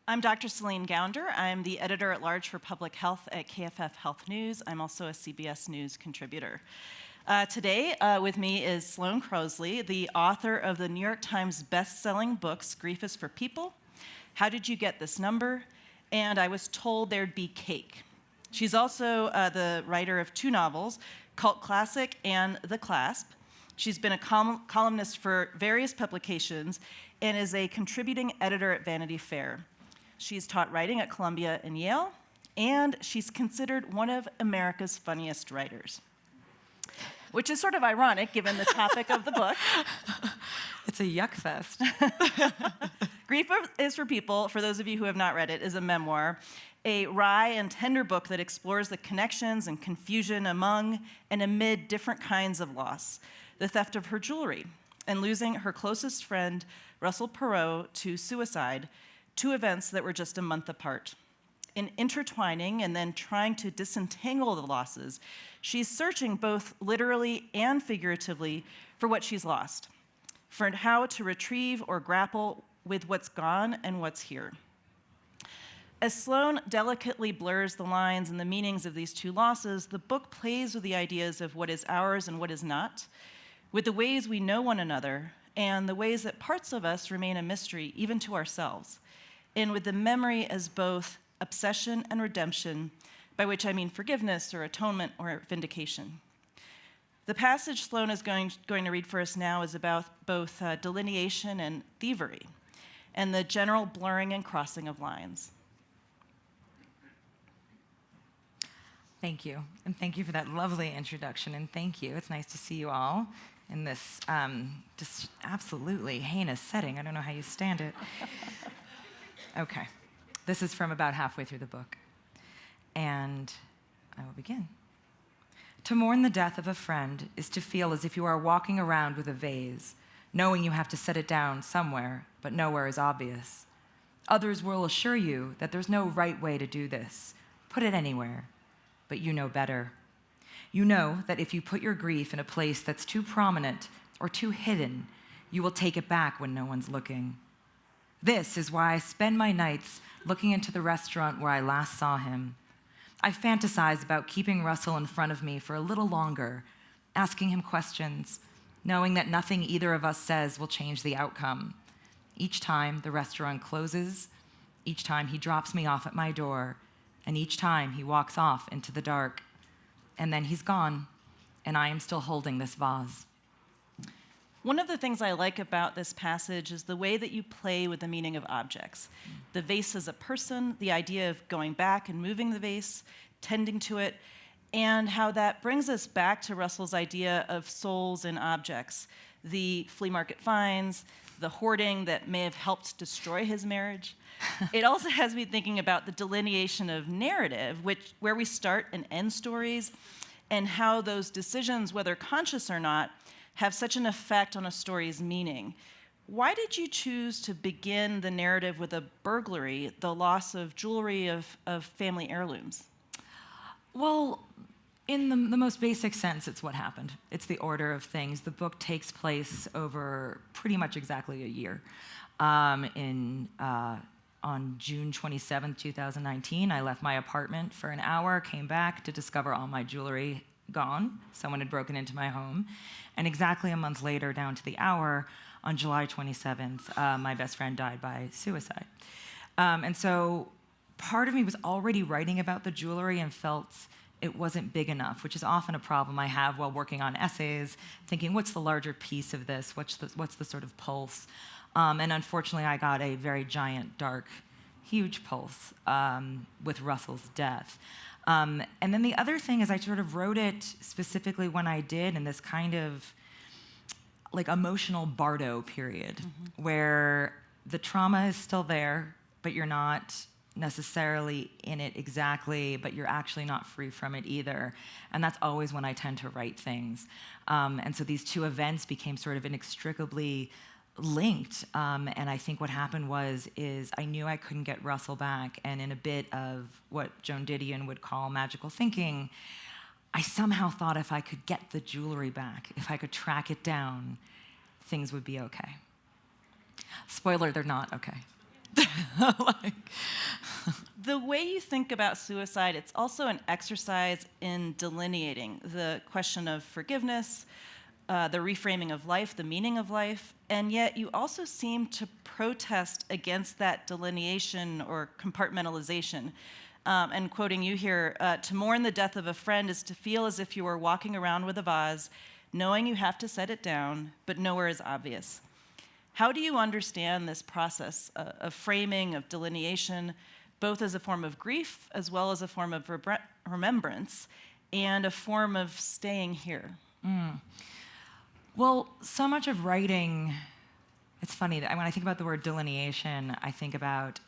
I'm Dr. Céline Gounder. I'm the editor-at-large for public health at KFF Health News. I'm also a CBS News contributor. Today with me is Sloane Crosley, the author of the New York Times best-selling books, Grief is for People, How Did You Get This Number, and I Was Told There'd Be Cake. She's also the writer of two novels, Cult Classic and The Clasp. She's been a columnist for various publications and is a contributing editor at Vanity Fair. She's taught writing at Columbia and Yale, and she's considered one of America's funniest writers, which is sort of ironic given the topic of the book. It's a yuck fest. Grief is for People, for those of you who have not read it, is a memoir, a wry and tender book that explores the connections and confusion among and amid different kinds of loss, the theft of her jewelry, and losing her closest friend, Russell Perot, to suicide, two events that were just a month apart. In intertwining and then trying to disentangle the losses, she's searching both literally and figuratively for what she's lost, for how to retrieve or grapple with what's gone and what's here. As Sloane delicately blurs the lines and the meanings of these two losses, the book plays with the ideas of what is ours and what is not, with the ways we know one another, and the ways that parts of us remain a mystery, even to ourselves, and with the memory as both obsession and redemption, by which I mean forgiveness or atonement or vindication. The passage Sloane is going to read for us now is about both delineation and thievery, and the general blurring and crossing of lines. Thank you, and thank you for that lovely introduction, and thank you. It's nice to see you all in this just absolutely heinous setting. I don't know how you stand it. Okay, this is from about halfway through the book, and I will begin. To mourn the death of a friend is to feel as if you are walking around with a vase, knowing you have to set it down somewhere, but nowhere is obvious. Others will assure you that there's no right way to do this. Put it anywhere, but you know better. You know that if you put your grief in a place that's too prominent or too hidden, you will take it back when no one's looking. This is why I spend my nights looking into the restaurant where I last saw him. I fantasize about keeping Russell in front of me for a little longer, asking him questions, knowing that nothing either of us says will change the outcome. Each time the restaurant closes, each time he drops me off at my door, and each time he walks off into the dark. And then he's gone, and I am still holding this vase. One of the things I like about this passage is the way that you play with the meaning of objects. The vase as a person, the idea of going back and moving the vase, tending to it, and how that brings us back to Russell's idea of souls in objects. The flea market finds, the hoarding that may have helped destroy his marriage. It also has me thinking about the delineation of narrative, where we start and end stories, and how those decisions, whether conscious or not, have such an effect on a story's meaning. Why did you choose to begin the narrative with a burglary, the loss of jewelry of family heirlooms? Well, in the most basic sense, it's what happened. It's the order of things. The book takes place over pretty much exactly a year. On June 27, 2019, I left my apartment for an hour, came back to discover all my jewelry gone. Someone had broken into my home. And exactly a month later, down to the hour, on July 27th, my best friend died by suicide. And so part of me was already writing about the jewelry and felt it wasn't big enough, which is often a problem I have while working on essays, thinking, what's the larger piece of this? What's the sort of pulse? And unfortunately, I got a very giant, dark, huge pulse with Russell's death. And then the other thing is I sort of wrote it specifically when I did in this kind of like emotional bardo period, where the trauma is still there, but you're not necessarily in it exactly, but you're actually not free from it either. And that's always when I tend to write things. And so these two events became sort of inextricably linked, and I think what happened is I knew I couldn't get Russell back, and in a bit of what Joan Didion would call magical thinking, I somehow thought if I could get the jewelry back, if I could track it down, things would be okay. Spoiler, they're not okay. Like, The way you think about suicide, it's also an exercise in delineating the question of forgiveness, the reframing of life, the meaning of life, and yet you also seem to protest against that delineation or compartmentalization. And quoting you here, to mourn the death of a friend is to feel as if you were walking around with a vase, knowing you have to set it down, but nowhere is obvious. How do you understand this process of framing, of delineation, both as a form of grief as well as a form of remembrance and a form of staying here? Well, so much of writing, it's funny that when I think about the word delineation, I think about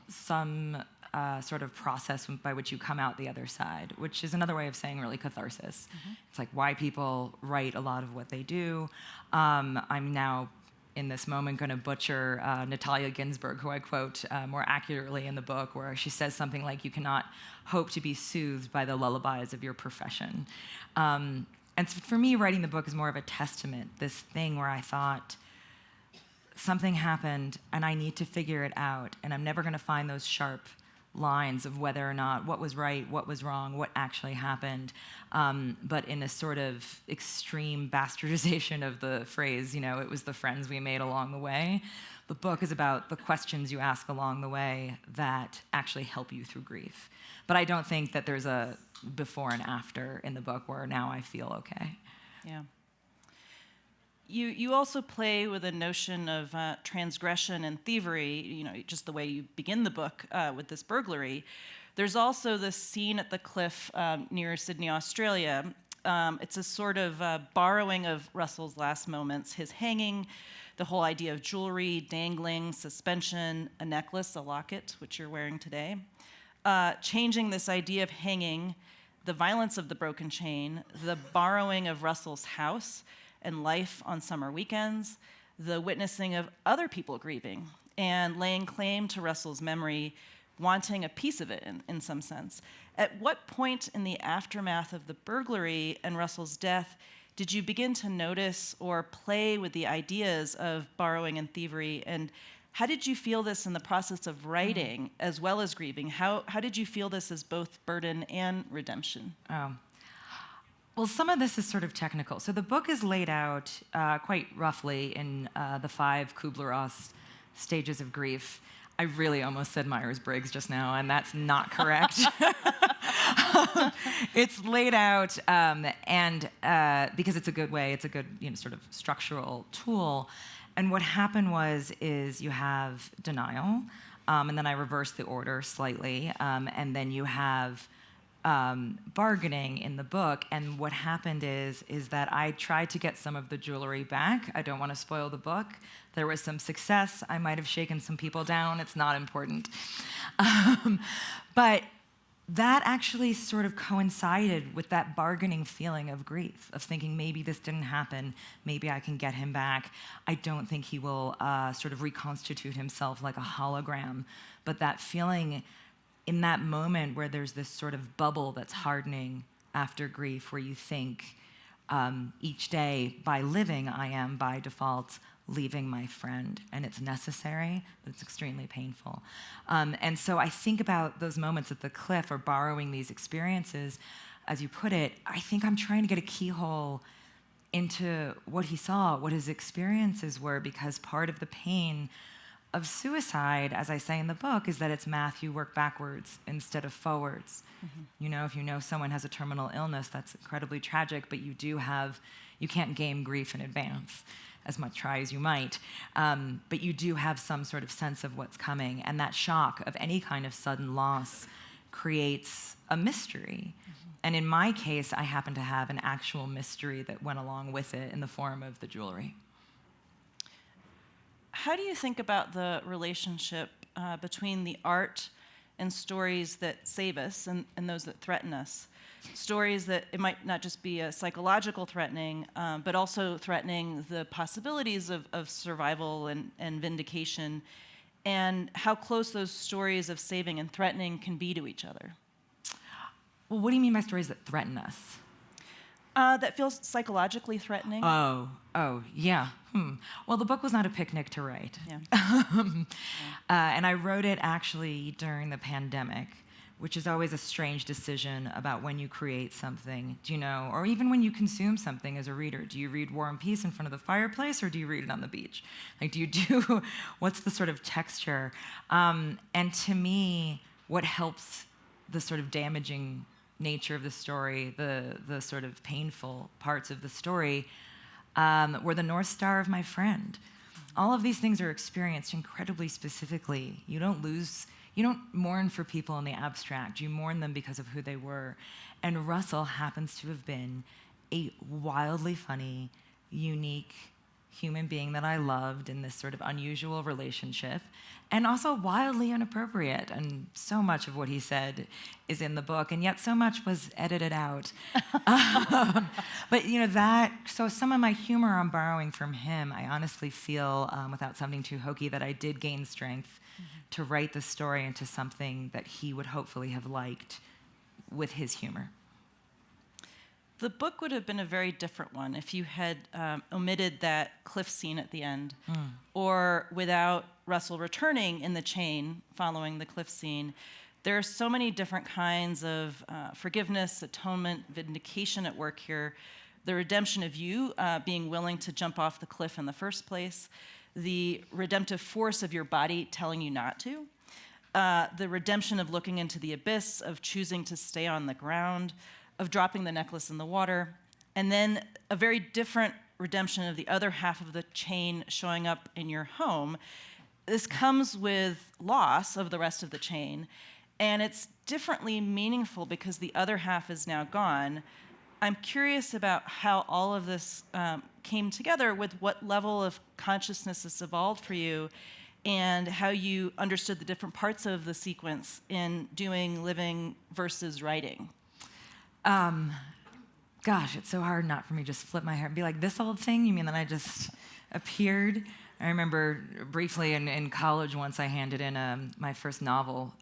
some sort of process by which you come out the other side, which is another way of saying really catharsis. It's like why people write a lot of what they do. I'm now, in this moment, going to butcher Natalia Ginsburg, who I quote more accurately in the book, where she says something like, you cannot hope to be soothed by the lullabies of your profession. And so for me, writing the book is more of a testament, this thing where I thought, something happened and I need to figure it out, and I'm never going to find those sharp lines of whether or not what was right, what was wrong, what actually happened, but in a sort of extreme bastardization of the phrase, it was the friends we made along the way. The book is about the questions you ask along the way that actually help you through grief. But I don't think that there's a before and after in the book where now I feel okay. Yeah. You also play with a notion of transgression and thievery, just the way you begin the book with this burglary. There's also this scene at the cliff near Sydney, Australia. It's a sort of borrowing of Russell's last moments, his hanging, the whole idea of jewelry, dangling, suspension, a necklace, a locket, which you're wearing today. Changing this idea of hanging, the violence of the broken chain, the borrowing of Russell's house, and life on summer weekends, the witnessing of other people grieving, and laying claim to Russell's memory, wanting a piece of it in some sense. At what point in the aftermath of the burglary and Russell's death did you begin to notice or play with the ideas of borrowing and thievery, and how did you feel this in the process of writing as well as grieving? How did you feel this as both burden and redemption? Well, some of this is sort of technical. So the book is laid out quite roughly in the 5 Kubler-Ross stages of grief. I really almost said Myers-Briggs just now, and that's not correct. It's laid out, and because it's a good way, it's a good sort of structural tool. And what happened is you have denial, and then I reversed the order slightly, and then you have bargaining in the book. And what happened is that I tried to get some of the jewelry back. I don't want to spoil the book. There was some success. I might have shaken some people down. It's not important. But that actually sort of coincided with that bargaining feeling of grief, of thinking maybe this didn't happen, maybe I can get him back. I don't think he will sort of reconstitute himself like a hologram, but that feeling in that moment where there's this sort of bubble that's hardening after grief, where you think each day, by living, I am by default leaving my friend, and it's necessary, but it's extremely painful. And so I think about those moments at the cliff, or borrowing these experiences, as you put it. I think I'm trying to get a keyhole into what he saw, what his experiences were, because part of the pain of suicide, as I say in the book, is that it's math, you work backwards instead of forwards. If you know someone has a terminal illness, that's incredibly tragic, but you can't game grief in advance, as much try as you might. But you do have some sort of sense of what's coming, and that shock of any kind of sudden loss creates a mystery. And in my case, I happen to have an actual mystery that went along with it in the form of the jewelry. How do you think about the relationship between the art and stories that save us and those that threaten us? Stories that it might not just be a psychological threatening, but also threatening the possibilities of survival and vindication, and how close those stories of saving and threatening can be to each other. Well, what do you mean by stories that threaten us? That feels psychologically threatening. Oh, yeah. Well, the book was not a picnic to write. Yeah. And I wrote it actually during the pandemic, which is always a strange decision about when you create something, or even when you consume something as a reader. Do you read War and Peace in front of the fireplace, or do you read it on the beach? Like, what's the sort of texture? And to me, what helps the sort of damaging nature of the story, the sort of painful parts of the story, were the North Star of my friend. All of these things are experienced incredibly specifically. You don't mourn for people in the abstract. You mourn them because of who they were. And Russell happens to have been a wildly funny, unique human being that I loved in this sort of unusual relationship, and also wildly inappropriate. And so much of what he said is in the book, and yet so much was edited out. But so some of my humor I'm borrowing from him. I honestly feel, without sounding too hokey, that I did gain strength to write the story into something that he would hopefully have liked with his humor. The book would have been a very different one if you had omitted that cliff scene at the end, or without Russell returning in the chain following the cliff scene. There are so many different kinds of forgiveness, atonement, vindication at work here. The redemption of you being willing to jump off the cliff in the first place, the redemptive force of your body telling you not to, the redemption of looking into the abyss, of choosing to stay on the ground, of dropping the necklace in the water, and then a very different redemption of the other half of the chain showing up in your home. This comes with loss of the rest of the chain, and it's differently meaningful because the other half is now gone. I'm curious about how all of this came together, with what level of consciousness this evolved for you, and how you understood the different parts of the sequence in doing living versus writing. Gosh, it's so hard not for me to just flip my hair and be like, this old thing? You mean that I just appeared? I remember briefly in college once I handed in my first novel,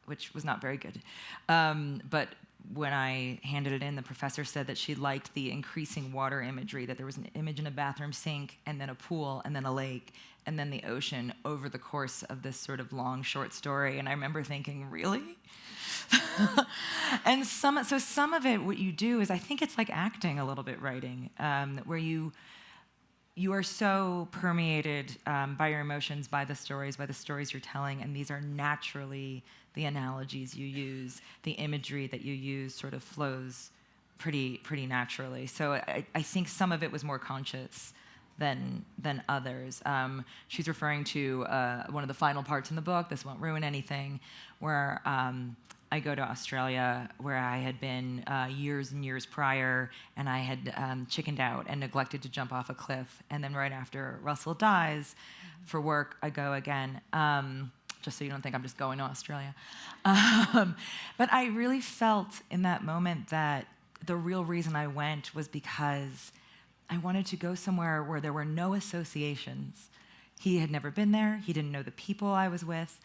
which was not very good. But when I handed it in, the professor said that she liked the increasing water imagery, that there was an image in a bathroom sink, and then a pool, and then a lake, and then the ocean over the course of this sort of long, short story. And I remember thinking, really? And some of it, what you do is, I think it's like acting a little bit, writing, where you are so permeated by your emotions, by the stories you're telling, and these are naturally the analogies you use, the imagery that you use sort of flows pretty naturally. So I think some of it was more conscious than others. She's referring to one of the final parts in the book, this won't ruin anything, where I go to Australia, where I had been years and years prior, and I had chickened out and neglected to jump off a cliff. And then right after Russell dies, for work, I go again, just so you don't think I'm just going to Australia. But I really felt in that moment that the real reason I went was because I wanted to go somewhere where there were no associations. He had never been there. He didn't know the people I was with.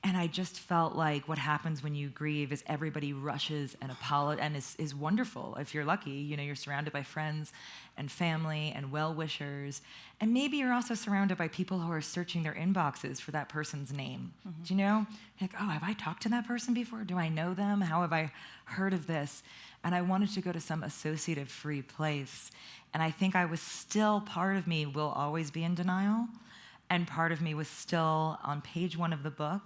And I just felt like what happens when you grieve is everybody rushes and apologizes, and is wonderful. If you're lucky, you're surrounded by friends and family and well-wishers. And maybe you're also surrounded by people who are searching their inboxes for that person's name. Mm-hmm. Do you know? Like, oh, have I talked to that person before? Do I know them? How have I heard of this? And I wanted to go to some associative-free place. And I think I was still, part of me will always be in denial. And part of me was still on page 1 of the book,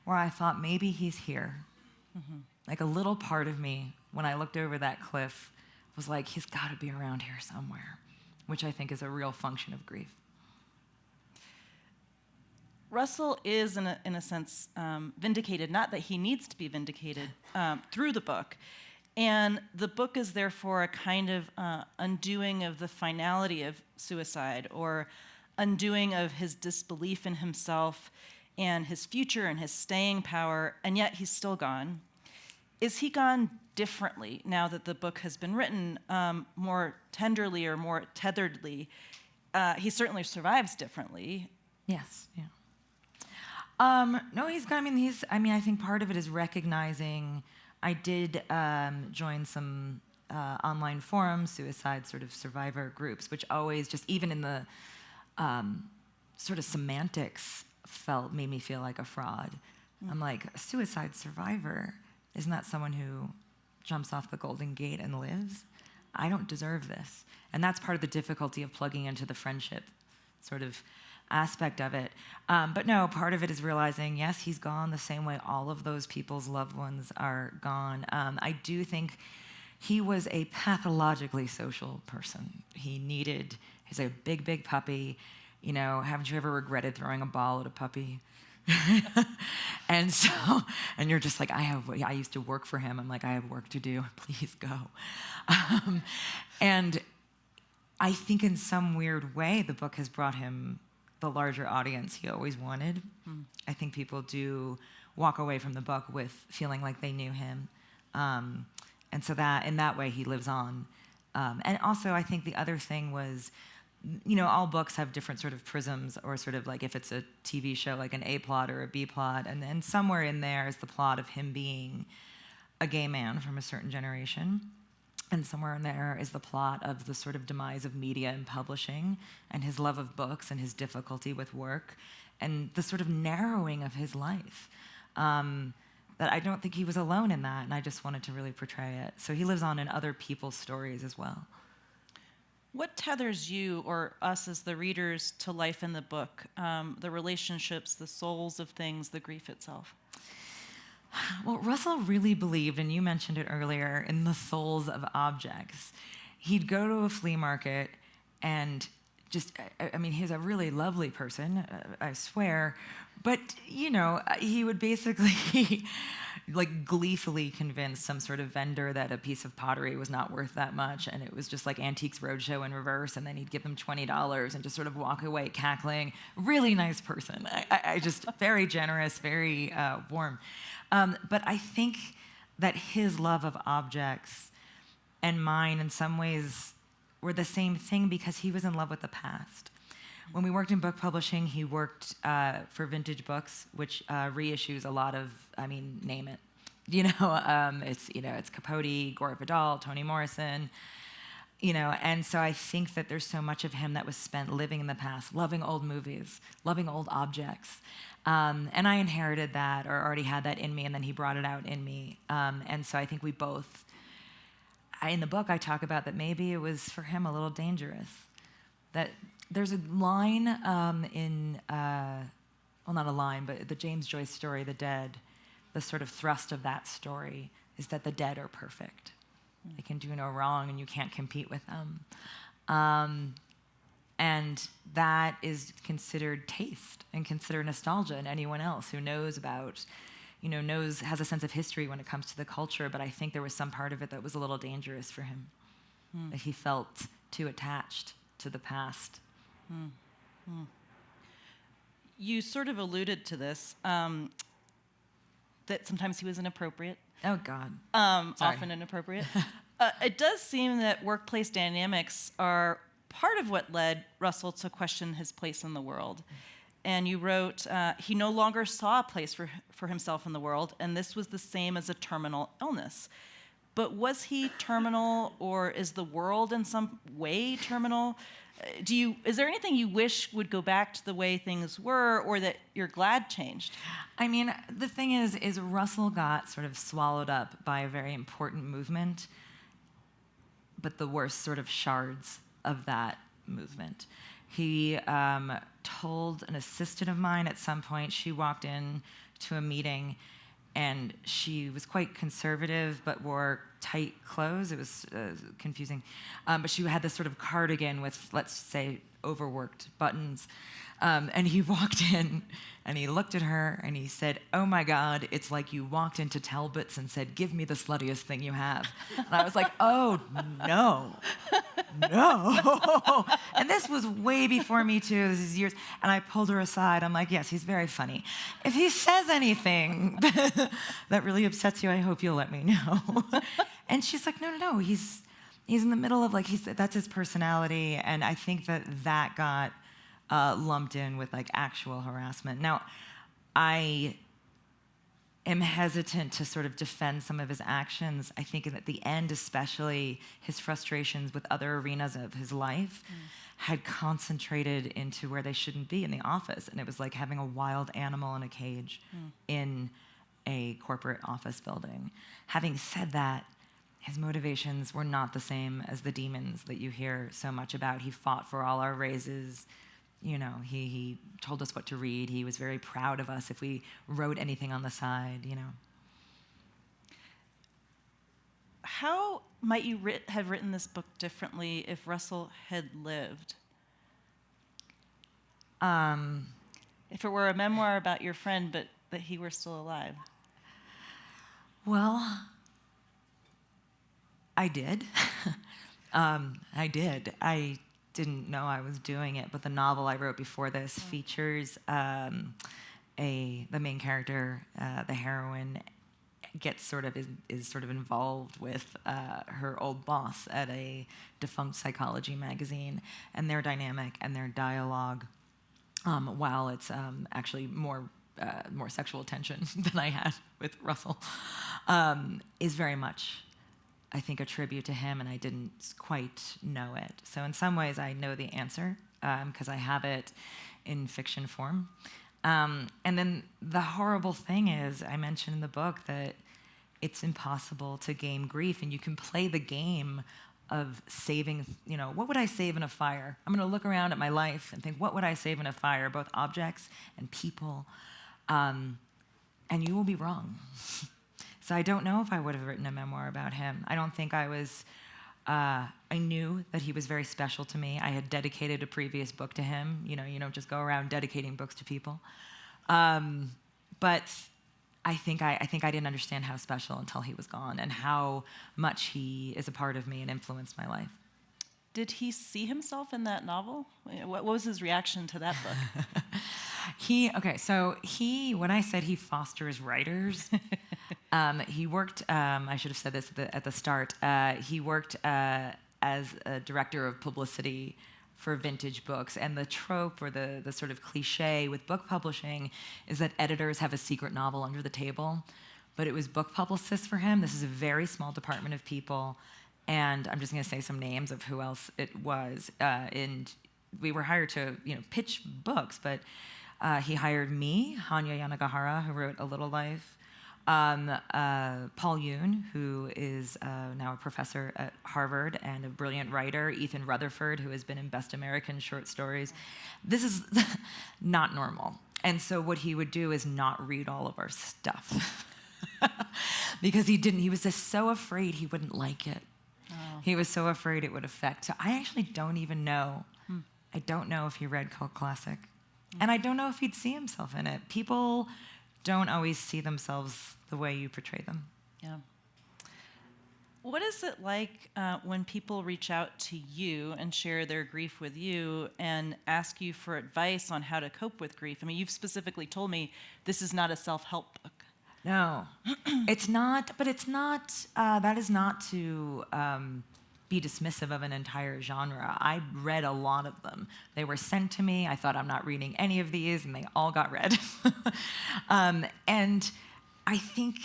where I thought maybe he's here. Mm-hmm. Like a little part of me, when I looked over that cliff, was like, he's got to be around here somewhere, which I think is a real function of grief. Russell is, in a sense, vindicated, not that he needs to be vindicated, through the book. And the book is therefore a kind of undoing of the finality of suicide, or undoing of his disbelief in himself and his future and his staying power, and yet he's still gone. Is he gone differently now that the book has been written, more tenderly or more tetheredly? He certainly survives differently. Yes, yeah. No, he's gone. I think part of it is recognizing. I did join some online forums, suicide sort of survivor groups, which always just even in the sort of semantics made me feel like a fraud. I'm like, a suicide survivor, isn't that someone who jumps off the Golden Gate and lives? I don't deserve this. And that's part of the difficulty of plugging into the friendship sort of aspect of it. But no, part of it is realizing, yes, he's gone the same way all of those people's loved ones are gone. I do think he was a pathologically social person. He's a big, big puppy. You know, haven't you ever regretted throwing a ball at a puppy? And you're just like, I used to work for him. I'm like, I have work to do. Please go. And I think in some weird way, the book has brought him the larger audience he always wanted. I think people do walk away from the book with feeling like they knew him. And so that, in that way, he lives on. And also, I think the other thing was, you know, all books have different sort of prisms, or sort of like if it's a TV show, like an A plot or a B plot, and then somewhere in there is the plot of him being a gay man from a certain generation, and somewhere in there is the plot of the sort of demise of media and publishing, and his love of books and his difficulty with work, and the sort of narrowing of his life. That I don't think he was alone in that, and I just wanted to really portray it. So he lives on in other people's stories as well. What tethers you or us as the readers to life in the book? The relationships, the souls of things, the grief itself? Well, Russell really believed, and you mentioned it earlier, in the souls of objects. He'd go to a flea market and just, I mean, he's a really lovely person, I swear, but, you know, he would basically like gleefully convince some sort of vendor that a piece of pottery was not worth that much, and it was just like Antiques Roadshow in reverse, and then he'd give them $20 and just sort of walk away cackling. Really nice person. I just, very generous, very warm. But I think that his love of objects and mine in some ways were the same thing, because he was in love with the past. When we worked in book publishing, he worked for Vintage Books, which reissues a lot of, I mean, name it. It's Capote, Gore Vidal, Toni Morrison, and so I think that there's so much of him that was spent living in the past, loving old movies, loving old objects. And I inherited that, or already had that in me, and then he brought it out in me. And so I think we both, in the book, I talk about that maybe it was for him a little dangerous. That there's a line not a line, but the James Joyce story, The Dead, the sort of thrust of that story is that the dead are perfect. They can do no wrong, and you can't compete with them. And that is considered taste and considered nostalgia in anyone else who knows about, has a sense of history when it comes to the culture. But I think there was some part of it that was a little dangerous for him, that he felt too attached to the past. You sort of alluded to this, that sometimes he was inappropriate. Oh, God. Often inappropriate. It does seem that workplace dynamics are part of what led Russell to question his place in the world. And you wrote, he no longer saw a place for himself in the world, and this was the same as a terminal illness. But was he terminal, or is the world in some way terminal? Is there anything you wish would go back to the way things were, or that you're glad changed? I mean, the thing is Russell got sort of swallowed up by a very important movement, but the worst sort of shards of that movement. He told an assistant of mine at some point, she walked in to a meeting, and she was quite conservative but wore tight clothes. It was confusing. But she had this sort of cardigan with, let's say, overworked buttons. And he walked in, and he looked at her, and he said, "Oh, my God, it's like you walked into Talbot's and said, 'Give me the sluttiest thing you have.'" And I was like, oh, no. And this was way before Me Too. This is years. And I pulled her aside. I'm like, yes, he's very funny. If he says anything that really upsets you, I hope you'll let me know. And she's like, no. He's in the middle of, that's his personality. And I think that got lumped in with, actual harassment. Now, I am hesitant to sort of defend some of his actions. I think at the end, especially, his frustrations with other arenas of his life had concentrated into where they shouldn't be, in the office. And it was like having a wild animal in a cage in a corporate office building. Having said that, his motivations were not the same as the demons that you hear so much about. He fought for all our raises. You know, he told us what to read. He was very proud of us if we wrote anything on the side, you know. How might you have written this book differently if Russell had lived? If it were a memoir about your friend, but that he were still alive? Well, I did. I did. I didn't know I was doing it, but the novel I wrote before this features the main character, the heroine, is sort of involved with her old boss at a defunct psychology magazine, and their dynamic and their dialogue, while it's actually more sexual tension than I had with Russell, is very much, I think, a tribute to him, and I didn't quite know it. So in some ways, I know the answer because I have it in fiction form. And then the horrible thing is, I mentioned in the book that it's impossible to game grief, and you can play the game of saving, you know, what would I save in a fire? I'm going to look around at my life and think, what would I save in a fire, both objects and people? And you will be wrong. So I don't know if I would have written a memoir about him. I don't think I was, I knew that he was very special to me. I had dedicated a previous book to him. You know, you don't just go around dedicating books to people. But I think I didn't understand how special until he was gone, and how much he is a part of me and influenced my life. Did he see himself in that novel? What was his reaction to that book? When I said he fosters writers, he worked, I should have said this at the start, he worked as a director of publicity for vintage books. And the trope, or the sort of cliche with book publishing, is that editors have a secret novel under the table. But it was book publicists for him. This is a very small department of people. And I'm just going to say some names of who else it was. And we were hired to, pitch books, but he hired me, Hanya Yanagihara, who wrote A Little Life, Paul Yoon, who is now a professor at Harvard and a brilliant writer, Ethan Rutherford, who has been in Best American Short Stories. This is not normal. And so what he would do is not read all of our stuff because he was just so afraid he wouldn't like it. Oh. He was so afraid it would affect. So I actually don't even know. I don't know if he read Cult Classic. And I don't know if he'd see himself in it. People don't always see themselves the way you portray them. Yeah. What is it like when people reach out to you and share their grief with you and ask you for advice on how to cope with grief? I mean, you've specifically told me this is not a self-help book. No, it's not, but it's not, that is not to be dismissive of an entire genre. I read a lot of them. They were sent to me. I thought, I'm not reading any of these, and they all got read. And I think,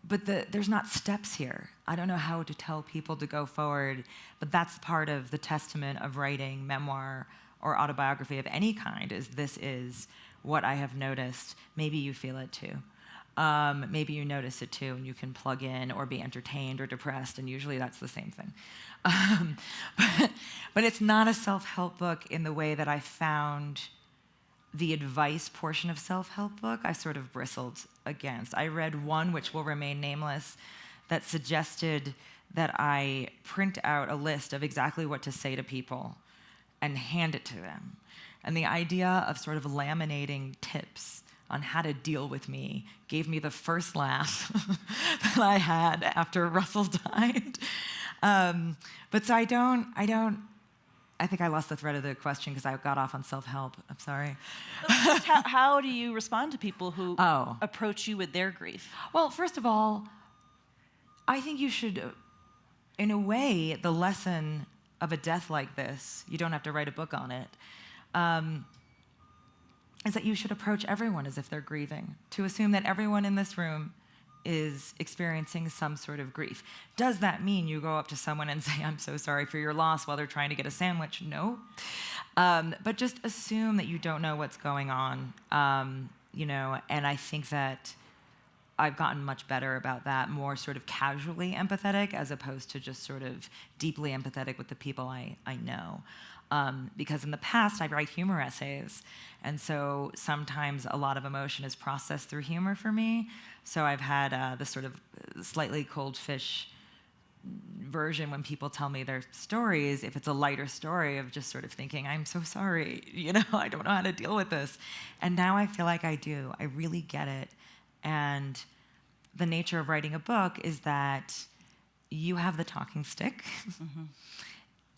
but there's not steps here. I don't know how to tell people to go forward, but that's part of the testament of writing memoir or autobiography of any kind, is this is what I have noticed. Maybe you feel it too. Maybe you notice it too, and you can plug in or be entertained or depressed, and usually that's the same thing. But it's not a self-help book in the way that I found the advice portion of self-help book I sort of bristled against. I read one, which will remain nameless, that suggested that I print out a list of exactly what to say to people and hand it to them. And the idea of sort of laminating tips on how to deal with me gave me the first laugh that I had after Russell died. But so I think I lost the thread of the question because I got off on self-help. I'm sorry. How do you respond to people who approach you with their grief? Well, first of all, I think you should, in a way, the lesson of a death like this, you don't have to write a book on it, is that you should approach everyone as if they're grieving, to assume that everyone in this room is experiencing some sort of grief. Does that mean you go up to someone and say, I'm so sorry for your loss while they're trying to get a sandwich? No. But just assume that you don't know what's going on, and I think that I've gotten much better about that, more sort of casually empathetic as opposed to just sort of deeply empathetic with the people I know. Because in the past, I write humor essays, and so sometimes a lot of emotion is processed through humor for me. So I've had this sort of slightly cold fish version when people tell me their stories, if it's a lighter story of just sort of thinking, I'm so sorry, I don't know how to deal with this. And now I feel like I do. I really get it. And the nature of writing a book is that you have the talking stick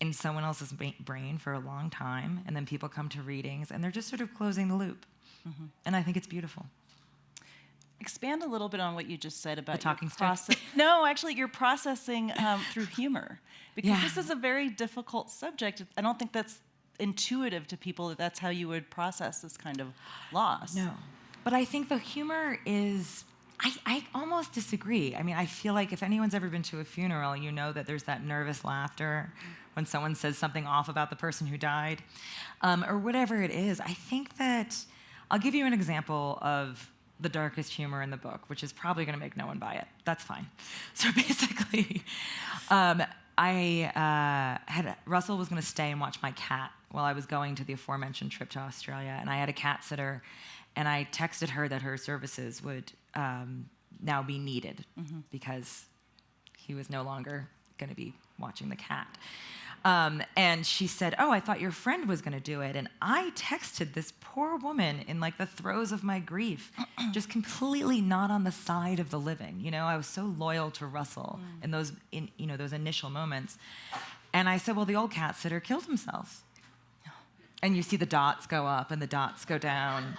in someone else's brain for a long time, and then people come to readings, and they're just sort of closing the loop. And I think it's beautiful. Expand a little bit on what you just said about the talking stick. No, actually, you're processing through humor, because this is a very difficult subject. I don't think that's intuitive to people that that's how you would process this kind of loss. No, but I think the humor is. I almost disagree. I mean, I feel like if anyone's ever been to a funeral, you know that there's that nervous laughter when someone says something off about the person who died, or whatever it is. I think that I'll give you an example of the darkest humor in the book, which is probably going to make no one buy it. That's fine. So basically, Russell was going to stay and watch my cat while I was going to the aforementioned trip to Australia, and I had a cat sitter, and I texted her that her services would now be needed because he was no longer going to be watching the cat. And she said, I thought your friend was going to do it. And I texted this poor woman in like the throes of my grief, just completely not on the side of the living. I was so loyal to Russell in those initial moments. And I said, well, the old cat sitter killed himself. And you see the dots go up and the dots go down.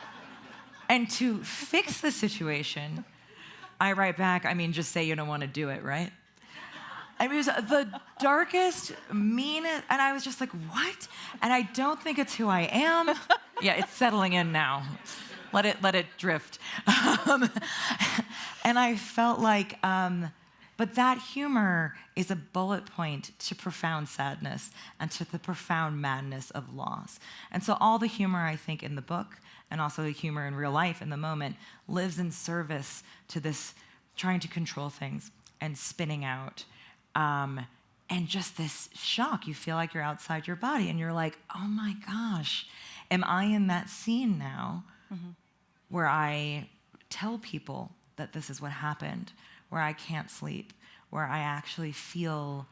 And to fix the situation, I write back, just say you don't want to do it, right? It was the darkest, meanest, and I was just like, what? And I don't think it's who I am. Yeah, it's settling in now. Let it drift. And I felt like, but that humor is a bullet point to profound sadness and to the profound madness of loss. And so all the humor, I think, in the book, and also the humor in real life in the moment, lives in service to this trying to control things and spinning out. And just this shock. You feel like you're outside your body, and you're like, oh my gosh, am I in that scene now where I tell people that this is what happened, where I can't sleep, where I actually feel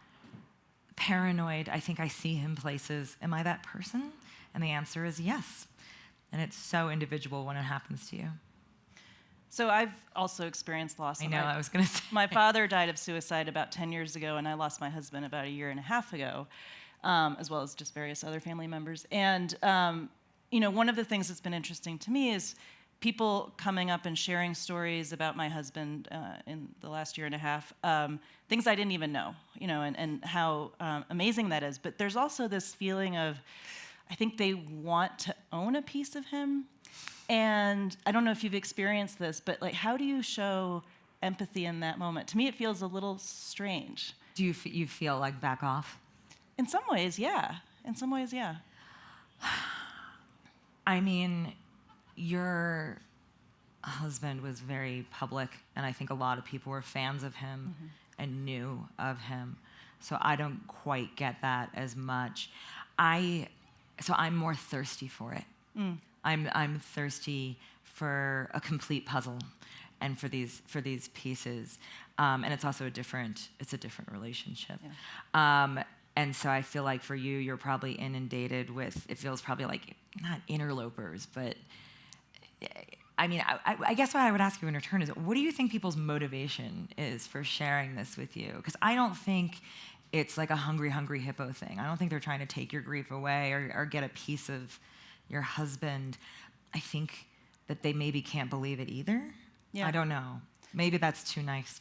paranoid, I think I see him places. Am I that person? And the answer is yes. And it's so individual when it happens to you. So I've also experienced loss. I know, I was going to say. My father died of suicide about 10 years ago, and I lost my husband about a year and a half ago, as well as just various other family members. And, one of the things that's been interesting to me is people coming up and sharing stories about my husband in the last year and a half, things I didn't even know, and how amazing that is. But there's also this feeling of, I think they want to own a piece of him. And I don't know if you've experienced this, but how do you show empathy in that moment? To me, it feels a little strange. Do you feel like back off? In some ways, yeah. In some ways, yeah. Your husband was very public, and I think a lot of people were fans of him and knew of him. So I don't quite get that as much. So I'm more thirsty for it. I'm thirsty for a complete puzzle, and for these pieces, and it's also a different relationship. Yeah. And so I feel like for you, you're probably inundated with. It feels probably like not interlopers, but I guess what I would ask you in return is, what do you think people's motivation is for sharing this with you? Because I don't think it's like a hungry hippo thing. I don't think they're trying to take your grief away or get a piece of your husband. I think that they maybe can't believe it either. Yeah. I don't know. Maybe that's too nice.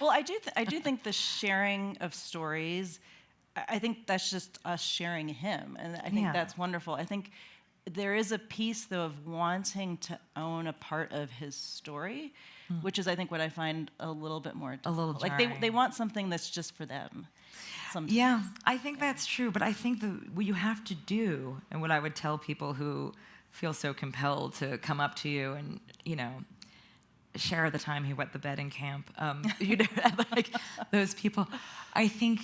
Well, I do think the sharing of stories, I think that's just us sharing him, and I think that's wonderful. I think there is a piece, though, of wanting to own a part of his story, which is, I think, what I find a little bit more difficult. A little Like, jarring. they want something that's just for them. Sometimes. Yeah, I think that's true. But I think what you have to do, and what I would tell people who feel so compelled to come up to you and, share the time he wet the bed in camp, like those people, I think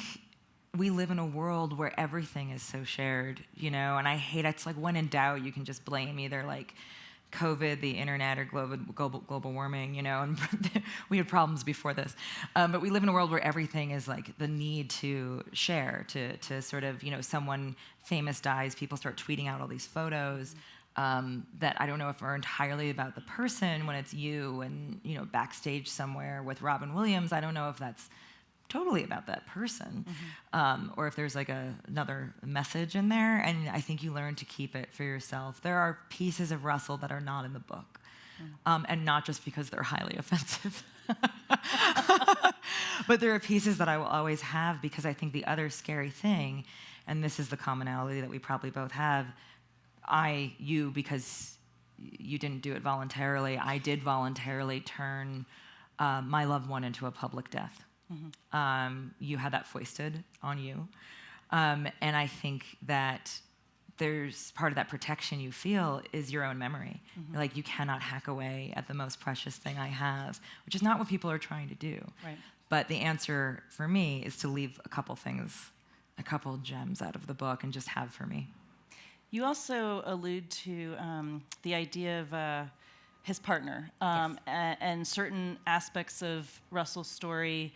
we live in a world where everything is so shared, and I hate it. It's like, when in doubt, you can just blame either like COVID, the internet, or global warming, and we had problems before this. But we live in a world where everything is like the need to share, to sort of, someone famous dies, people start tweeting out all these photos that I don't know if are entirely about the person when it's you and, backstage somewhere with Robin Williams. I don't know if that's totally about that person, or if there's like another message in there. And I think you learn to keep it for yourself. There are pieces of Russell that are not in the book, and not just because they're highly offensive, but there are pieces that I will always have, because I think the other scary thing, and this is the commonality that we probably both have, you, because you didn't do it voluntarily, I did voluntarily turn my loved one into a public death. You had that foisted on you. And I think that there's part of that protection you feel is your own memory. Like, you cannot hack away at the most precious thing I have, which is not what people are trying to do. Right. But the answer for me is to leave a couple things, a couple gems out of the book, and just have for me. You also allude to the idea of his partner, Yes. and certain aspects of Russell's story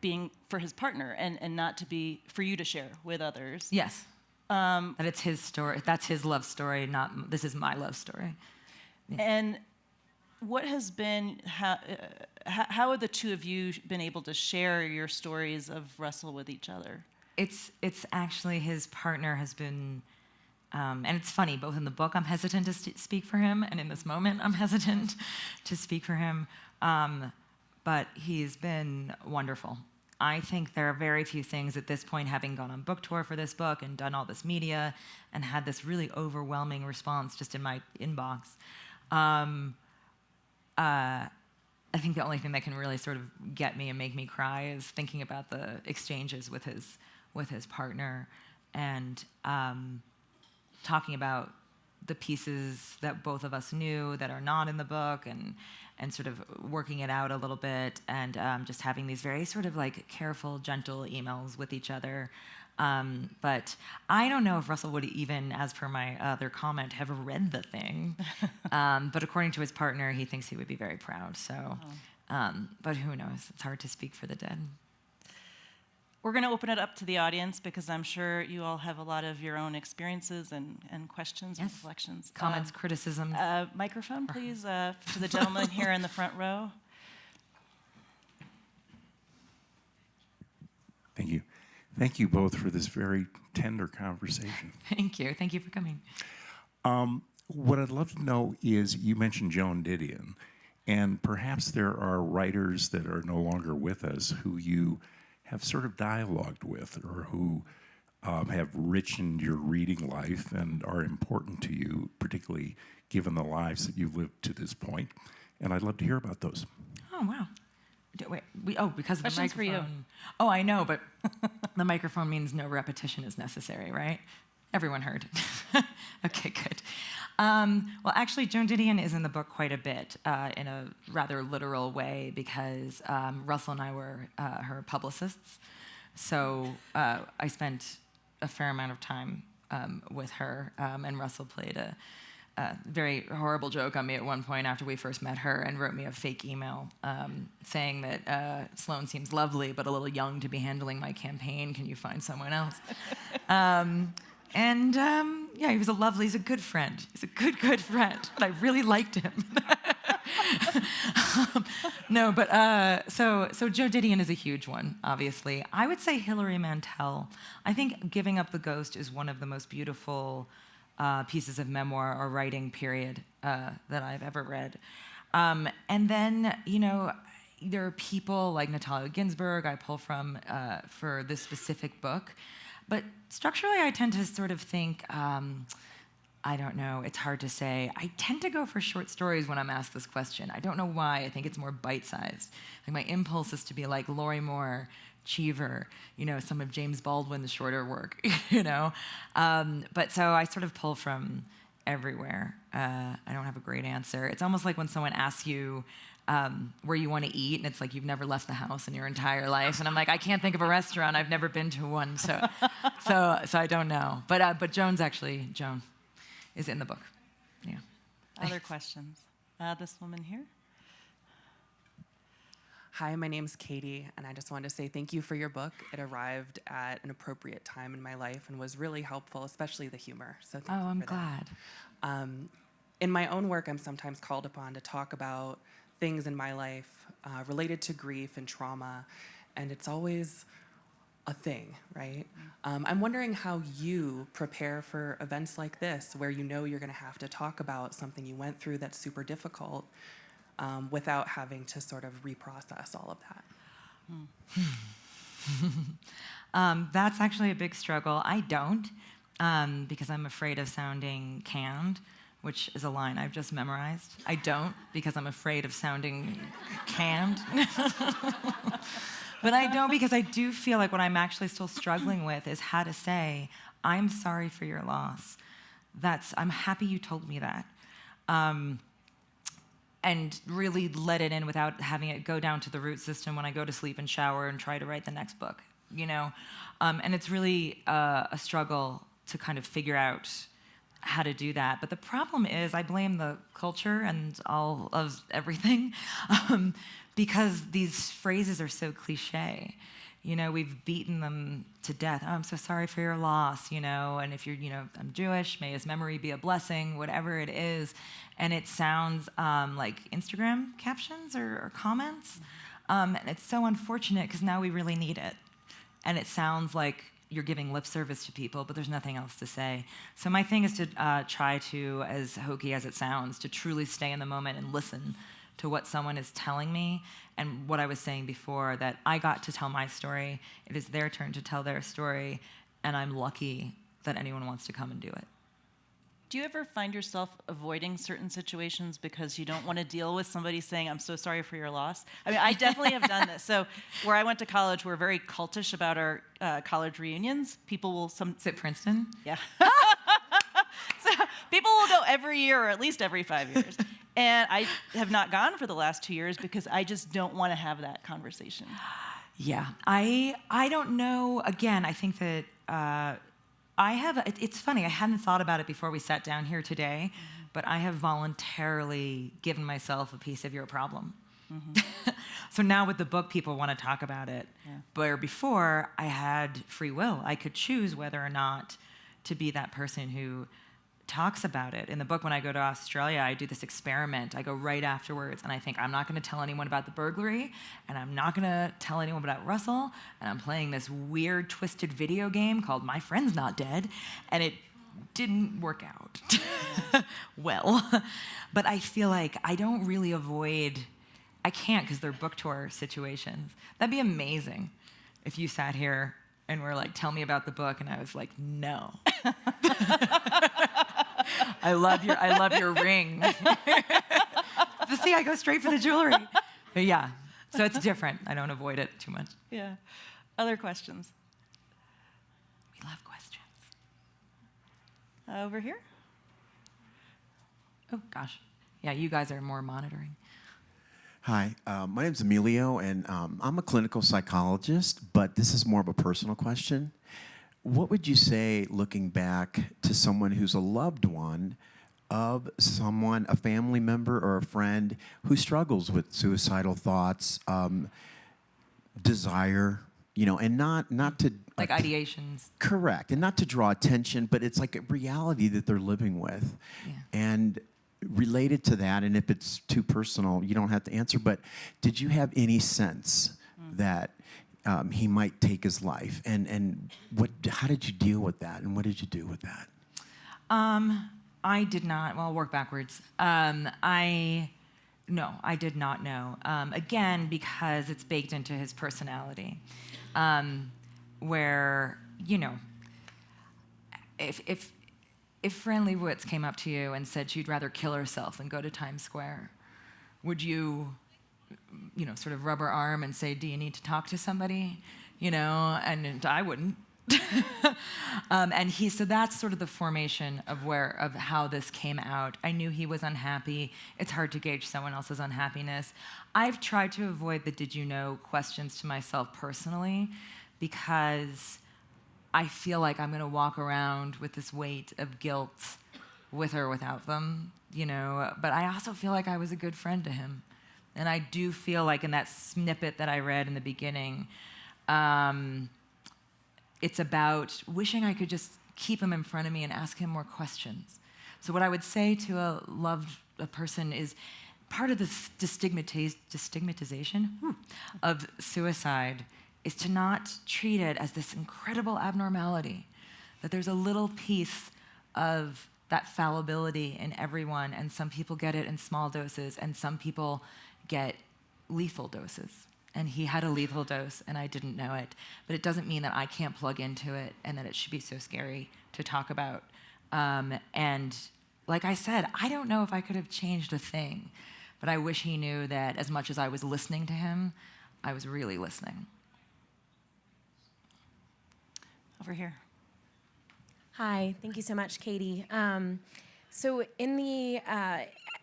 being for his partner, and not to be for you to share with others. Yes. That it's his story. That's his love story, not this is my love story. Yeah. And what has been, how have the two of you been able to share your stories of Russell with each other? It's actually, his partner has been, and it's funny, both in the book I'm hesitant to speak for him, and in this moment I'm hesitant to speak for him. But he's been wonderful. I think there are very few things at this point, having gone on book tour for this book and done all this media and had this really overwhelming response just in my inbox. I think the only thing that can really sort of get me and make me cry is thinking about the exchanges with his partner, and talking about the pieces that both of us knew that are not in the book, and sort of working it out a little bit, and just having these very sort of like careful, gentle emails with each other. But I don't know if Russell would even, as per my other comment, have read the thing. But according to his partner, he thinks he would be very proud. So, but who knows? It's hard to speak for the dead. We're going to open it up to the audience, because I'm sure you all have a lot of your own experiences and questions and reflections. Comments, criticisms. Microphone, please, to the gentleman here in the front row. Thank you. Thank you both for this very tender conversation. Thank you. Thank you for coming. What I'd love to know is, you mentioned Joan Didion, and perhaps there are writers that are no longer with us who you have sort of dialogued with, or who have richened your reading life and are important to you, particularly given the lives that you've lived to this point. And I'd love to hear about those. Oh, wow. Wait, because of the Questions for you. microphone. Oh, I know, but the microphone means no repetition is necessary, right? Everyone heard. Okay, good. Well, actually, Joan Didion is in the book quite a bit, in a rather literal way, because Russell and I were her publicists. So I spent a fair amount of time with her, and Russell played a very horrible joke on me at one point after we first met her, and wrote me a fake email saying that Sloane seems lovely but a little young to be handling my campaign. Can you find someone else? Yeah, he's a good friend. He's a good friend, and I really liked him. No, but so Joe Didion is a huge one, obviously. I would say Hilary Mantel. I think Giving Up the Ghost is one of the most beautiful pieces of memoir or writing, period, that I've ever read. And then, there are people like Natalia Ginsburg I pull from for this specific book. But structurally, I tend to sort of think I don't know. It's hard to say. I tend to go for short stories when I'm asked this question. I don't know why. I think it's more bite-sized. Like my impulse is to be like Lori Moore, Cheever, some of James Baldwin's shorter work, But so I sort of pull from everywhere. I don't have a great answer. It's almost like when someone asks you where you want to eat, and it's like you've never left the house in your entire life, and I'm like, I can't think of a restaurant. I've never been to one, so I don't know. But Joan is in the book. Yeah. Other questions? This woman here. Hi, my name's Katie, and I just wanted to say thank you for your book. It arrived at an appropriate time in my life and was really helpful, especially the humor. So thank you I'm for that. glad. In my own work, I'm sometimes called upon to talk about things in my life related to grief and trauma, and it's always a thing, right? I'm wondering how you prepare for events like this, where you know you're going to have to talk about something you went through that's super difficult, without having to sort of reprocess all of that. That's actually a big struggle. I don't, because I'm afraid of sounding canned, which is a line I've just memorized. I don't, because I'm afraid of sounding canned. But I don't, because I do feel like what I'm actually still struggling with is how to say, I'm sorry for your loss. I'm happy you told me that. And really let it in without having it go down to the root system when I go to sleep and shower and try to write the next book, And it's really a struggle to kind of figure out how to do that. But the problem is I blame the culture and all of everything because these phrases are so cliche. We've beaten them to death. Oh, I'm so sorry for your loss, and if you're, I'm Jewish, may his memory be a blessing, whatever it is. And it sounds like Instagram captions or comments. And it's so unfortunate because now we really need it. And it sounds like you're giving lip service to people, but there's nothing else to say. So my thing is to try to, as hokey as it sounds, to truly stay in the moment and listen to what someone is telling me. And what I was saying before, that I got to tell my story. It is their turn to tell their story, and I'm lucky that anyone wants to come and do it. Do you ever find yourself avoiding certain situations because you don't want to deal with somebody saying, I'm so sorry for your loss? I mean, I definitely have done this. So where I went to college, we're very cultish about our college reunions. People will Is it Princeton? Yeah. So people will go every year or at least every 5 years. And I have not gone for the last 2 years because I just don't want to have that conversation. Yeah, I don't know. Again, I think that it's funny, I hadn't thought about it before we sat down here today, but I have voluntarily given myself a piece of your problem. So now with the book, people want to talk about it. Yeah. Where before, I had free will. I could choose whether or not to be that person who talks about it. In the book, when I go to Australia, I do this experiment. I go right afterwards, and I think, I'm not going to tell anyone about the burglary, and I'm not going to tell anyone about Russell, and I'm playing this weird, twisted video game called My Friend's Not Dead, and it didn't work out well. But I feel like I don't really avoid... I can't, because they're book tour situations. That'd be amazing if you sat here and were like, tell me about the book, and I was like, no. I love your ring. But see, I go straight for the jewelry. But yeah, so it's different. I don't avoid it too much. Yeah. Other questions? We love questions. Over here? Oh, gosh. Yeah, you guys are more monitoring. Hi, my name's Emilio, and I'm a clinical psychologist, but this is more of a personal question. What would you say, looking back, to someone who's a loved one of someone, a family member or a friend who struggles with suicidal thoughts, desire, and not to... Like ideations. Correct, and not to draw attention, but it's like a reality that they're living with. Yeah. And related to that, and if it's too personal, you don't have to answer, but did you have any sense that he might take his life? And how did you deal with that, and what did you do with that? I did not. Well, I'll work backwards. I did not know. Again, because it's baked into his personality, where, if if Fran Lebowitz came up to you and said she'd rather kill herself than go to Times Square, would you, sort of rub her arm and say, do you need to talk to somebody? And I wouldn't. So that's sort of the formation of how this came out. I knew he was unhappy. It's hard to gauge someone else's unhappiness. I've tried to avoid the did you know questions to myself personally, because I feel like I'm going to walk around with this weight of guilt with or without them, But I also feel like I was a good friend to him. And I do feel like in that snippet that I read in the beginning, it's about wishing I could just keep him in front of me and ask him more questions. So what I would say to a person is, part of the destigmatization of suicide is to not treat it as this incredible abnormality, that there's a little piece of that fallibility in everyone, and some people get it in small doses, and some people get lethal doses. And he had a lethal dose, and I didn't know it. But it doesn't mean that I can't plug into it and that it should be so scary to talk about. And like I said, I don't know if I could have changed a thing, but I wish he knew that as much as I was listening to him, I was really listening. Over here. Hi, thank you so much, Katie. So in the,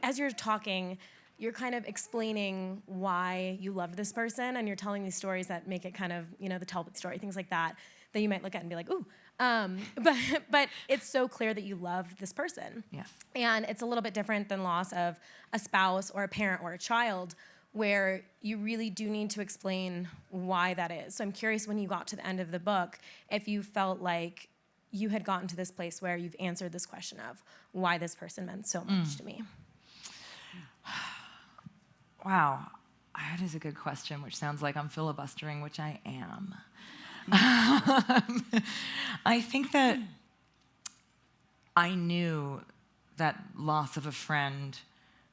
as you're talking, you're kind of explaining why you love this person, and you're telling these stories that make it kind of, the Talbot story, things like that you might look at and be like, ooh. But it's so clear that you love this person. Yes. And it's a little bit different than loss of a spouse or a parent or a child, where you really do need to explain why that is. So I'm curious, when you got to the end of the book, if you felt like you had gotten to this place where you've answered this question of why this person meant so much to me. Wow, that is a good question, which sounds like I'm filibustering, which I am. I think that I knew that loss of a friend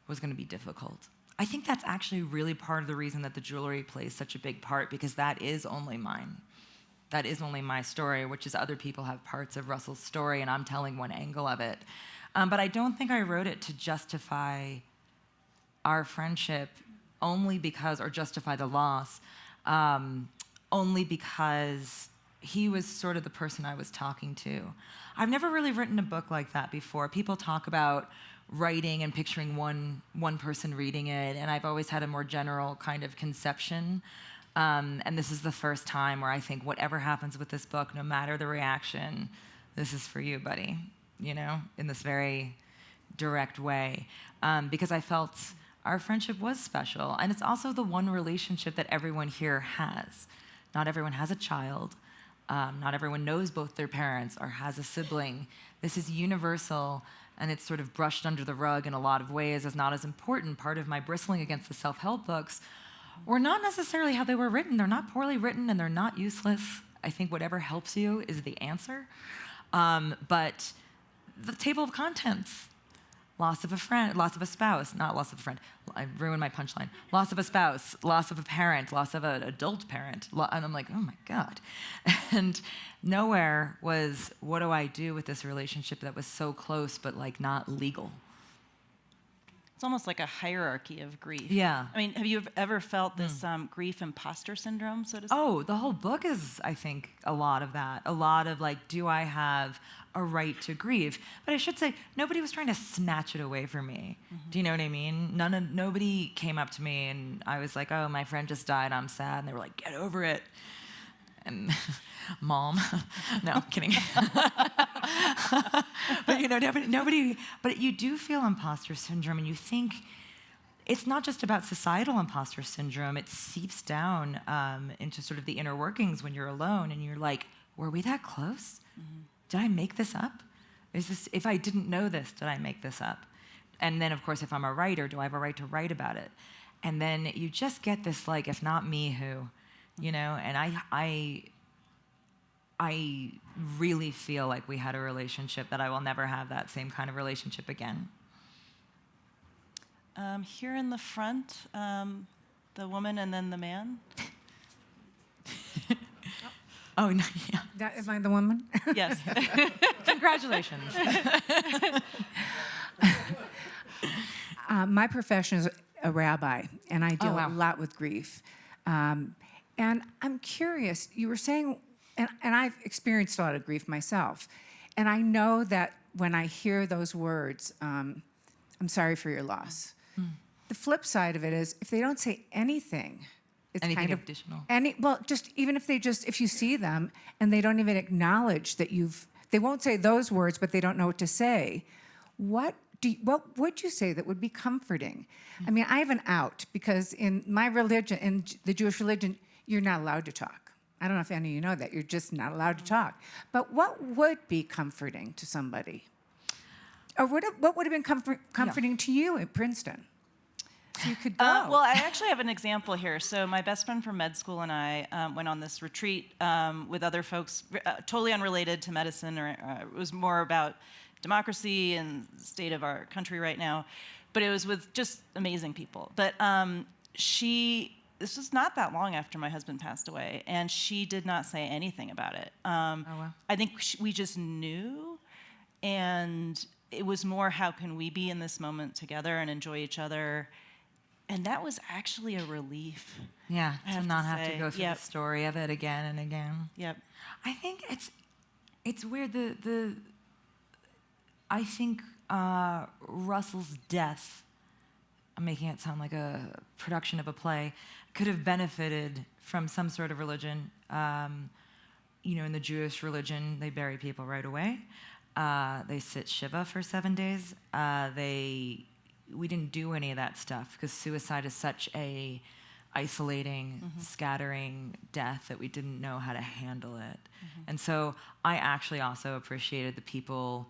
was going to be difficult. I think that's actually really part of the reason that the jewelry plays such a big part, because that is only mine. That is only my story, which is other people have parts of Russell's story, and I'm telling one angle of it. But I don't think I wrote it to justify our friendship only because, or justify the loss, only because he was sort of the person I was talking to. I've never really written a book like that before. People talk about writing and picturing one person reading it, and I've always had a more general kind of conception. And this is the first time where I think whatever happens with this book, no matter the reaction, this is for you, buddy, in this very direct way. Because I felt our friendship was special. And it's also the one relationship that everyone here has. Not everyone has a child. Not everyone knows both their parents or has a sibling. This is universal, and it's sort of brushed under the rug in a lot of ways as not as important. Part of my bristling against the self-help books were not necessarily how they were written. They're not poorly written, and they're not useless. I think whatever helps you is the answer. But the table of contents: loss of a friend, loss of a spouse, not loss of a friend. I ruined my punchline. Loss of a spouse, loss of a parent, loss of an adult parent. And I'm like, oh my God. And nowhere was, what do I do with this relationship that was so close but like not legal? It's almost like a hierarchy of grief. Yeah. I mean, have you ever felt this grief imposter syndrome, so to speak? Oh, the whole book is, I think, a lot of that. A lot of like, do I have a right to grieve? But I should say, nobody was trying to snatch it away from me. Mm-hmm. Do you know what I mean? Nobody came up to me and I was like, oh, my friend just died, I'm sad. And they were like, get over it. And Mom, no, I'm kidding. But nobody, but you do feel imposter syndrome, and you think it's not just about societal imposter syndrome. It seeps down into sort of the inner workings when you're alone, and you're like, were we that close? Mm-hmm. Did I make this up? If I didn't know this, did I make this up? And then, of course, if I'm a writer, do I have a right to write about it? And then you just get this, like, if not me, who? And I really feel like we had a relationship that I will never have that same kind of relationship again. Here in the front, the woman and then the man. Oh, no, yeah. Am I the woman? Yes. Congratulations. My profession is a rabbi, and I deal wow. a lot with grief. And I'm curious, you were saying, and I've experienced a lot of grief myself, and I know that when I hear those words, I'm sorry for your loss. The flip side of it is, if they don't say anything, it's Anything kind of additional. just even if you see them and they don't even acknowledge that they won't say those words, but they don't know what to say. What would you say that would be comforting? I mean, I have an out because in my religion, in the Jewish religion, you're not allowed to talk. I don't know if any of you know that. You're just not allowed to talk. But what would be comforting to somebody? Or what would have been comforting to you at Princeton? So you could go. Well, I actually have an example here. So my best friend from med school and I went on this retreat with other folks, totally unrelated to medicine, or it was more about democracy and the state of our country right now. But it was with just amazing people. But this was not that long after my husband passed away, and she did not say anything about it. Wow. I think we just knew, and it was more, how can we be in this moment together and enjoy each other? And that was actually a relief. Yeah, I to have not to have to say, go through yep. the story of it again and again. Yep. I think it's weird. I think Russell's death, I'm making it sound like a production of a play, could have benefited from some sort of religion. In the Jewish religion, they bury people right away. They sit Shiva for 7 days. We didn't do any of that stuff because suicide is such a isolating, scattering death that we didn't know how to handle it. And so I actually also appreciated the people,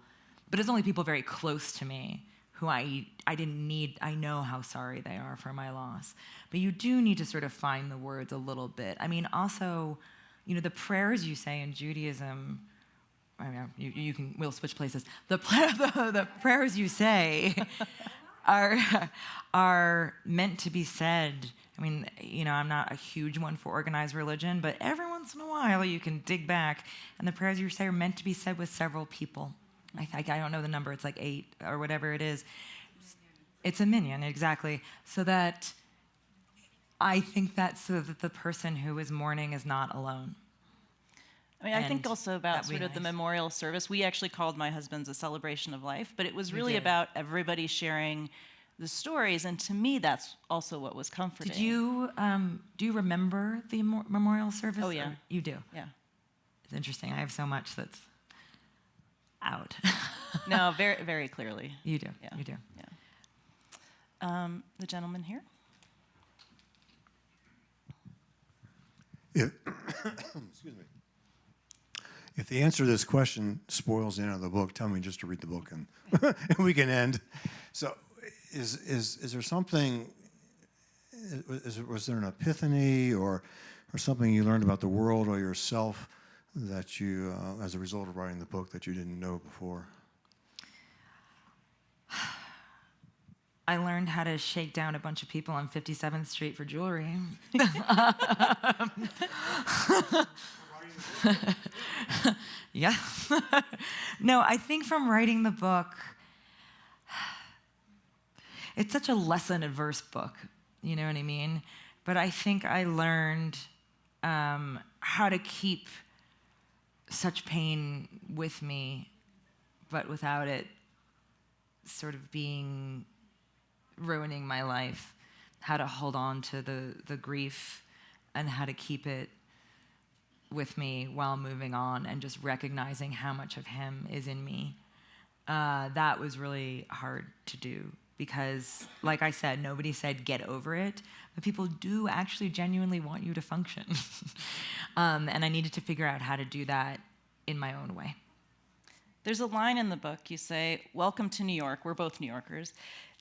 but it's only people very close to me who I know how sorry they are for my loss. But you do need to sort of find the words a little bit. I mean, also, the prayers you say in Judaism, I mean, we'll switch places. The prayers you say are meant to be said. I mean, I'm not a huge one for organized religion, but every once in a while you can dig back, and the prayers you say are meant to be said with several people. I don't know the number. It's like 8 or whatever it is. It's a minyan, exactly. So that I think that's so that the person who is mourning is not alone. I mean, I think And also about that'd be sort of the nice. memorial service. We actually called my husband's a celebration of life, but it was We really did. about everybody sharing the stories, and to me, that's also what was comforting. Did you do you remember the memorial service? Oh, yeah. Or you do. Yeah. It's interesting. I have so much that's out. No, very, very clearly. You do. Yeah. You do. Yeah. The gentleman here. Excuse me. If the answer to this question spoils the end of the book, tell me just to read the book and, and we can end. So, is there something? Was there an epiphany or something you learned about the world or yourself that you, as a result of writing the book, that you didn't know before? I learned how to shake down a bunch of people on 57th Street for jewelry. Yeah. No, I think from writing the book, it's such a lesson-averse book, you know what I mean? But I think I learned how to keep such pain with me, but without it sort of ruining my life, how to hold on to the grief and how to keep it with me while moving on and just recognizing how much of him is in me. That was really hard to do because, like I said, nobody said get over it, but people do actually genuinely want you to function. And I needed to figure out how to do that in my own way. There's a line in the book. You say, "Welcome to New York." We're both New Yorkers.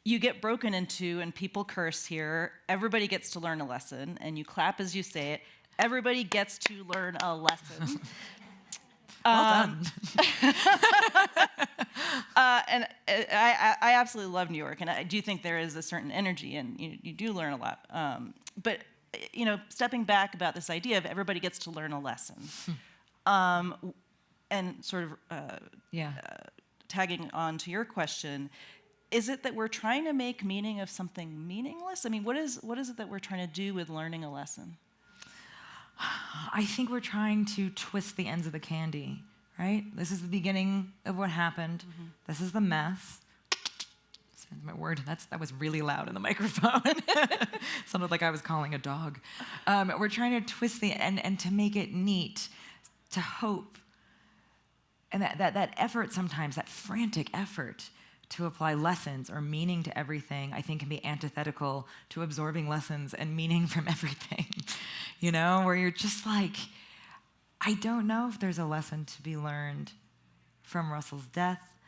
You get broken into and people curse here. Everybody gets to learn a lesson, and you clap as you say it. Everybody gets to learn a lesson. Well done. And I absolutely love New York, and I do think there is a certain energy, and you do learn a lot. But stepping back about this idea of everybody gets to learn a lesson. And sort of Yeah. tagging on to your question, is it that we're trying to make meaning of something meaningless? I mean, what is it that we're trying to do with learning a lesson? I think we're trying to twist the ends of the candy, right? This is the beginning of what happened. This is the mess. That's my word. That was really loud in the microphone. Sounded like I was calling a dog. We're trying to twist the and to make it neat, to hope. And that effort sometimes, that frantic effort to apply lessons or meaning to everything, I think can be antithetical to absorbing lessons and meaning from everything. You know, where you're just like, I don't know if there's a lesson to be learned from Russell's death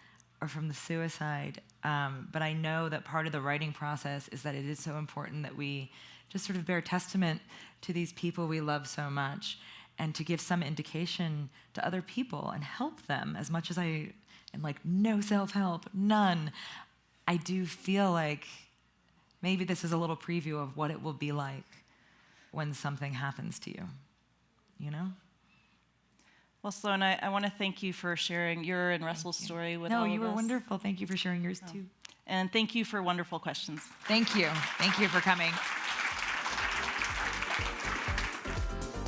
or from the suicide, but I know that part of the writing process is that it is so important that we just sort of bear testament to these people we love so much, and to give some indication to other people and help them as much as I am like, no self-help, none. I do feel like maybe this is a little preview of what it will be like when something happens to you, you know? Well, Sloane, I want to thank you for sharing your and Russell's story with all of us. No, you were wonderful. Thank you for sharing yours too. And thank you for wonderful questions. Thank you. Thank you for coming.